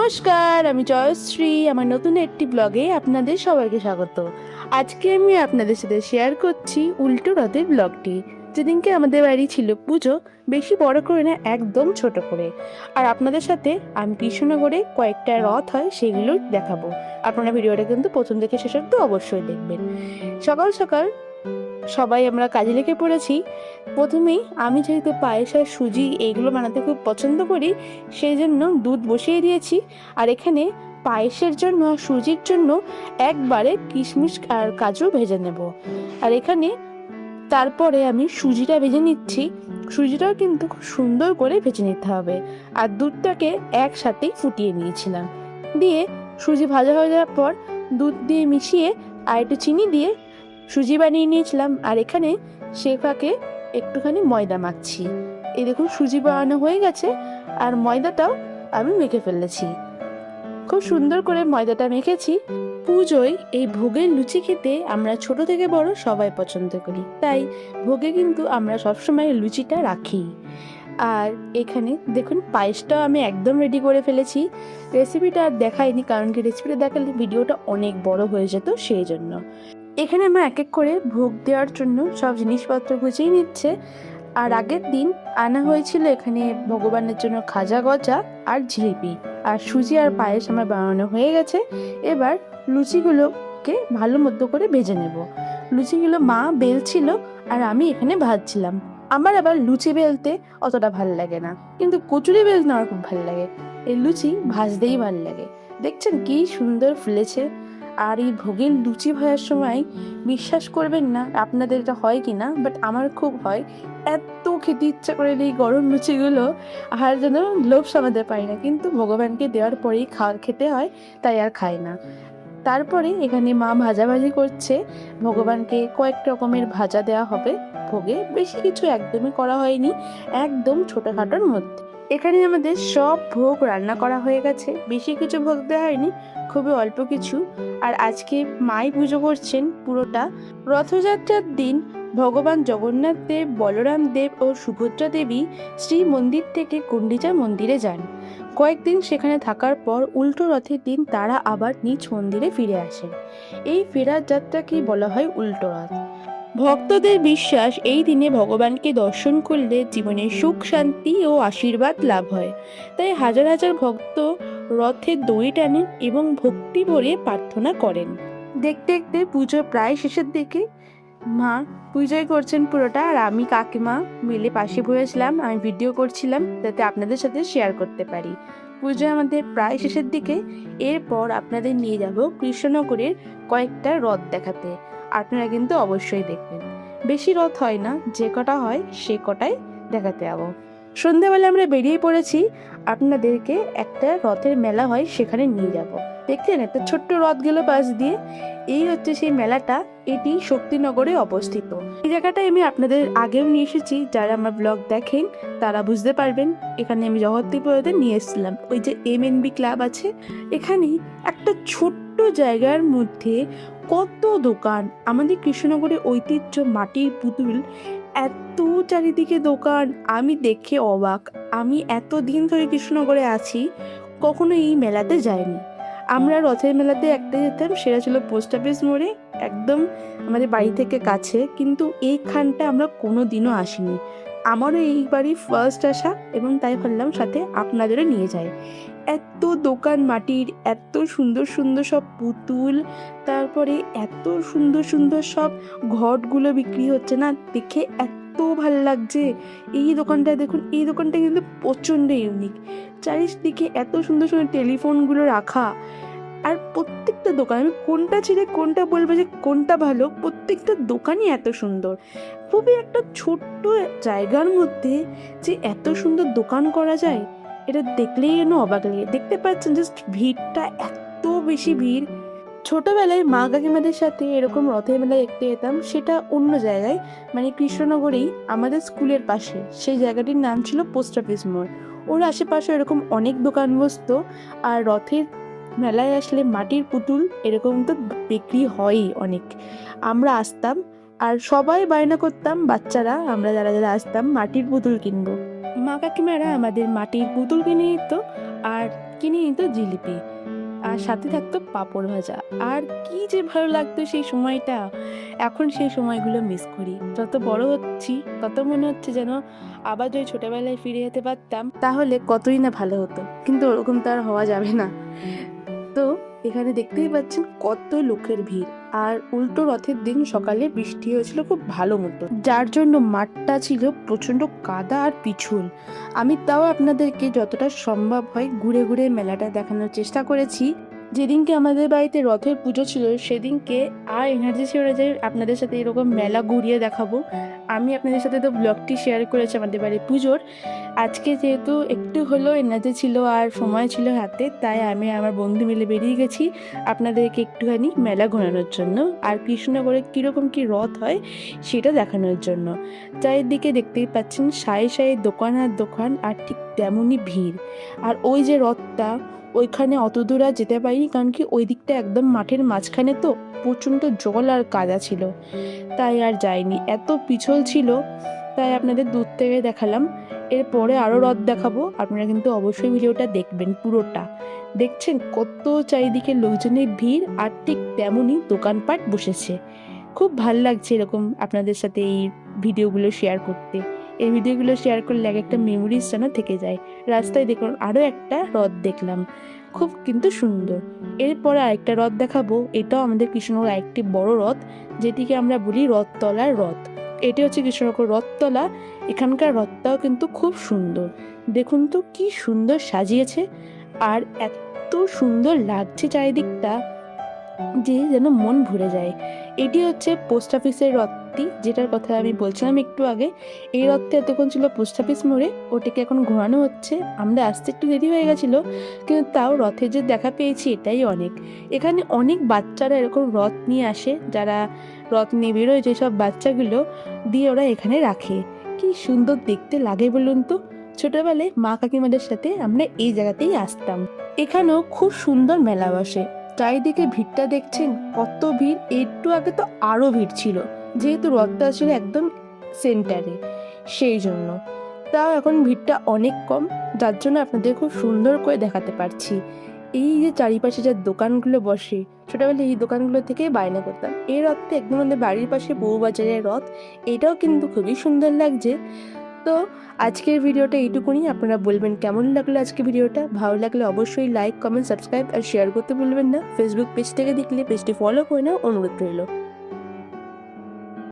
নমস্কার, আমি জয়শ্রী। আমার নতুন একটি ব্লগে আপনাদের সবাইকে স্বাগত। আজকে আমি আপনাদের সাথে শেয়ার করছি উল্টো রথের ব্লগটি। যেদিনকে আমাদের বাড়ি ছিল পুজো, বেশি বড় করে না, একদম ছোট করে। আর আপনাদের সাথে আমি কৃষ্ণনগরে কয়েকটা রথ হয় সেগুলো দেখাবো। আপনারা ভিডিওটা কিন্তু প্রথম থেকে শেষ অবধি অবশ্যই দেখবেন। সকাল সকাল সবাই আমরা কাজে লেগে পড়েছি। প্রথমেই আমি যেহেতু পায়েস আর সুজি এইগুলো বানাতে খুব পছন্দ করি, সেই জন্য দুধ বসিয়ে দিয়েছি। আর এখানে পায়েসের জন্য আর সুজির জন্য একবারে কিশমিশ আর কাজু ভেজে নেব। আর এখানে তারপরে আমি সুজিটা ভেজে নিচ্ছি। সুজিটাও কিন্তু খুব সুন্দর করে ভেজে নিতে হবে। আর দুধটাকে একসাথেই ফুটিয়ে নিয়েছিলাম। দিয়ে সুজি ভাজা হয়ে যাওয়ার পর দুধ দিয়ে মিশিয়ে আর একটু চিনি দিয়ে সুজি বানিয়ে নিয়েছিলাম। আর এখানে শেফাকে একটুখানি ময়দা মাখছি। এই দেখুন সুজি বানানো হয়ে গেছে আর ময়দাটাও আমি মেখে ফেলেছি। খুব সুন্দর করে ময়দাটা মেখেছি। পুজোয় এই ভোগের লুচি খেতে আমরা ছোট থেকে বড় সবাই পছন্দ করি, তাই ভোগে কিন্তু আমরা সবসময় লুচিটা রাখি। আর এখানে দেখুন পায়েসটাও আমি একদম রেডি করে ফেলেছি। রেসিপিটা আর দেখাইনি, কারণ কি রেসিপিটা দেখালে ভিডিওটা অনেক বড় হয়ে যেত, সেই জন্য। এখানে আমার এক এক করে ভোগ দেওয়ার জন্য সব জিনিসপত্র গুছিয়ে নিচ্ছে। আর আগের দিন আনা হয়েছিল এখানে ভগবানের জন্য খাজা গজা আর জিলিপি। আর সুজি আর পায়েস আমার বানানো হয়ে গেছে। এবার লুচিগুলোকে ভালো মতো করে ভেজে নেব। লুচিগুলো মা বেলছিল আর আমি এখানে ভাজছিলাম। আমার আবার লুচি বেলতে অতটা ভাল লাগে না, কিন্তু কচুরি বেলতে আমার খুব ভাল লাগে। এই লুচি ভাজতেই ভাল লাগে। দেখছেন কি সুন্দর ফুলেছে। আর এই ভোগের লুচি ভাজার সময় বিশ্বাস করবেন না আপনাদের এটা হয় কি না, বাট আমার খুব হয়। এত খেতে ইচ্ছা করে এই গরম লুচিগুলো, আর যেন লোভ সামলাতে পারি না, কিন্তু ভগবানকে দেওয়ার পরেই খেতে হয়, তাই আর খাই না। তারপরে এখানে মা ভাজাভাজি করছে। ভগবানকে কয়েক রকমের ভাজা দেওয়া হবে ভোগে, বেশি কিছু একদমই করা হয়নি, একদম ছোটখাটোর মধ্যে। এখানে আমাদের সব ভোগ রান্না করা হয়ে গেছে, বেশি কিছু ভোগ দেওয়া হয়নি, খুবই অল্প কিছু। আর আজকে মাই পুজো করছেন পুরোটা। রথযাত্রার দিন ভগবান জগন্নাথ দেব, বলরাম দেব ও সুভদ্রা দেবী শ্রী মন্দির থেকে গুন্ডিচা মন্দিরে যান। কয়েকদিন সেখানে থাকার পর উল্টো রথের দিন তারা আবার নিজ মন্দিরে ফিরে আসেন। এই ফেরার যাত্রাকেই বলা হয় উল্টো রথ। ভক্তদের বিশ্বাস এই দিনে ভগবানকে দর্শন করলে জীবনে সুখ, শান্তি ও আশীর্বাদ লাভ হয়। তাই হাজার হাজার ভক্ত রথের দড়ি টানেন এবং ভক্তি ভরে প্রার্থনা করেন। দেখতে দেখতে পুজো প্রায় শেষের দিকে। মা পুজোই করছেন পুরোটা, আর আমি কাকিমা মিলে পাশে বসেছিলাম। আমি ভিডিও করছিলাম যাতে আপনাদের সাথে শেয়ার করতে পারি। পুজো আমাদের প্রায় শেষের দিকে। এরপর আপনাদের নিয়ে যাব কৃষ্ণনগরের কয়েকটা রথ দেখাতে। আপনারা কিন্তু অবশ্যই দেখবেন। বেশি রথ হয় না, যে কটা হয় সে কটাই দেখাতে যাবো। সন্ধ্যাবেলা আমরা বেরিয়ে পড়েছি। আপনাদেরকে একটা রথের মেলা হয় সেখানে নিয়ে যাব। দেখলেন একটা ছোট্ট রথ গেল পাশ দিয়ে। এই হচ্ছে সেই মেলাটা। এটি শক্তিনগরে অবস্থিত। এই জায়গাটা আমি আপনাদের আগেও নিয়ে এসেছি, যারা আমার ব্লগ দেখেন তারা বুঝতে পারবেন। এখানে আমি জগদ্দীপুরতে নিয়ে এসেছিলাম। ওই যে MNB ক্লাব আছে, এখানে একটা ছোট্ট জায়গার মধ্যে কত দোকান। আমাদের কৃষ্ণনগরের ঐতিহ্য মাটির পুতুল, এত চারিদিকে দোকান, আমি দেখে অবাক। আমি এত দিন ধরে কৃষ্ণনগরে আছি, কখনো এই মেলাতে যাইনি। আমরা রথের মেলাতে একটা যেতাম, সেটা ছিল পোস্ট অফিস মোড়ে, একদম আমাদের বাড়ি থেকে কাছে, কিন্তু এইখানটা আমরা কোনো দিনও আসিনি। আমারও এইবারই ফার্স্ট আসা, এবং তাই ভাবলাম সাথে আপনাদেরও নিয়ে যাই। এত দোকান মাটির, এত সুন্দর সুন্দর সব পুতুল, তারপরে এত সুন্দর সুন্দর সব ঘটগুলো বিক্রি হচ্ছে না, দেখে এত ভালো লাগছে। এই দোকানটা দেখুন, এই দোকানটা কিন্তু প্রচণ্ড ইউনিক। চারিদিকে এত সুন্দর সুন্দর টেলিফোনগুলো রাখা। আর প্রত্যেকটা দোকান, আমি কোনটা ছেড়ে কোনটা বলবো যে কোনটা ভালো, প্রত্যেকটা দোকানই এত সুন্দর। খুবই একটা ছোট্ট জায়গার মধ্যে যে এত সুন্দর দোকান করা যায়, এটা দেখলেই যেন অবাক লাগে। দেখতে পাচ্ছেন জাস্ট ভিড়টা, এত বেশি ভিড়। ছোটবেলায় মা কাকিমাদের সাথে এরকম রথের মেলা দেখতে যেতাম, সেটা অন্য জায়গায়, মানে কৃষ্ণনগরেই আমাদের স্কুলের পাশে। সেই জায়গাটির নাম ছিল পোস্ট অফিস মোড়। ওর আশেপাশে এরকম অনেক দোকান বসতো। আর রথের মেলায় আসলে মাটির পুতুল এরকম তো বিক্রি হয়ই অনেক। আমরা আসতাম আর সবাই বায়না করতাম, বাচ্চারা আমরা যারা যারা আসতাম মাটির পুতুল কিনবো। মা কাকিমারা আমাদের মাটির পুতুল কিনে দিত। আর কিনে নিত জিলিপি, আর সাথে থাকতো পাঁপড় ভাজা। আর কি যে ভালো লাগতো সেই সময়টা, এখন সেই সময়গুলো মিস করি। যত বড় হচ্ছি তত মনে হচ্ছে যেন আবার যদি ছোটবেলায় ফিরে যেতে পারতাম তাহলে কতই না ভালো হতো, কিন্তু ওরকম তো আর হওয়া যাবে না। তো এখানে দেখতেই পাচ্ছেন কত লোকের ভিড়। আর উল্টো রথের দিন সকালে বৃষ্টি হয়েছিল খুব ভালো মতো, যার জন্য মাঠটা ছিল প্রচন্ড কাদা আর পিছল। আমি তাও আপনাদেরকে যতটা সম্ভব হয় ঘুরে ঘুরে মেলাটা দেখানোর চেষ্টা করেছি। যেদিনকে আমাদের বাড়িতে রথের পুজো ছিল সেদিনকে আর এনার্জি ছিল না যে আপনাদের সাথে এরকম মেলা ঘুরিয়ে দেখাবো। আমি আপনাদের সাথে তো ব্লগটি শেয়ার করেছি আমাদের বাড়ির পুজোর। আজকে যেহেতু একটু হলেও এনার্জি ছিল আর সময় ছিল হাতে, তাই আমি আমার বন্ধু মিলে বেরিয়ে গেছি আপনাদেরকে একটুখানি মেলা ঘোরানোর জন্য আর কৃষ্ণনগরে কীরকম কী রথ হয় সেটা দেখানোর জন্য। চারিদিকে দেখতেই পাচ্ছেন সারি সারি দোকান আর দোকান, আর ঠিক তেমনই ভিড়। আর ওই যে রথটা, ওইখানে অত দূর আর যেতে পারিনি, কারণ কি ওই দিকটা একদম মাঠের মাঝখানে, তো প্রচণ্ড জল আর কাদা ছিল, তাই আর যাইনি, এত পিছল ছিল। তাই আপনাদের দূর থেকে দেখালাম। এরপরে আরও রথ দেখাবো, আপনারা কিন্তু অবশ্যই ভিডিওটা দেখবেন পুরোটা। দেখছেন কত চারিদিকে লোকজনের ভিড়, আর ঠিক তেমনই দোকানপাট বসেছে। খুব ভাল লাগছে এরকম আপনাদের সাথে এই ভিডিওগুলো শেয়ার করতে। এই ভিডিওগুলো শেয়ার করলে এক একটা মেমোরিজ যেন থেকে যায়। রাস্তায় দেখুন আরও একটা রথ দেখলাম, খুব কিন্তু সুন্দর। এরপরে আরেকটা রথ দেখাবো, এটাও আমাদের কৃষ্ণনগর আরেকটি বড় রথ, যেটিকে আমরা বলি রথতলার রথ। এটি হচ্ছে কৃষ্ণনগর রথতলা। এখানকার রথটাও কিন্তু খুব সুন্দর, দেখুন তো কি সুন্দর সাজিয়েছে, আর এত সুন্দর লাগছে চারিদিকটা যে যেন মন ভরে যায়। এটি হচ্ছে পোস্ট অফিসের রথটি, যেটার কথা আমি বলছিলাম একটু আগে। এই রথটা এতক্ষণ ছিল পোস্ট অফিস মোড়ে, ওটিকে এখন ঘোরানো হচ্ছে। আমরা আসতে একটু দেরি হয়ে গেছিলো, কিন্তু তাও রথে যে দেখা পেয়েছি এটাই অনেক। এখানে অনেক বাচ্চারা এরকম রথ নিয়ে আসে, যারা রথ নিয়ে বেরোয় যেসব বাচ্চাগুলো দিয়ে ওরা এখানে রাখে। কি সুন্দর দেখতে লাগে বলুন তো। ছোটবেলায় মা কাকিমাদের সাথে আমরা এই জায়গাতেই আসতাম। এখানেও খুব সুন্দর মেলা বসে। চারিদিকে ভিড়টা দেখছেন কত ভিড়, একটু আগে তো আরো ভিড় ছিল, যেহেতু রথটা ছিল একদম সেন্টারে, সেই জন্য। তাও এখন ভিড়টা অনেক কম, যার জন্য আপনাদের খুব সুন্দর করে দেখাতে পারছি। এই যে চারিপাশে যে দোকানগুলো বসে, ছোটবেলায় এই দোকানগুলো থেকেই বায়না করতাম। এই রথটা একদম আমাদের বাড়ির পাশে বউবাজারের রথ, এটাও কিন্তু খুবই সুন্দর লাগছে। তো আজকের ভিডিওটা এইটুকুনি। আপনারা বলবেন কেমন লাগলো আজকে ভিডিওটা। ভালো লাগলে অবশ্যই লাইক, কমেন্ট, সাবস্ক্রাইব আর শেয়ার করতে ভুলবেন না। ফেসবুক পেজ থেকে দেখলে পেজটি ফলো করে নাও, অনুরোধ রইল।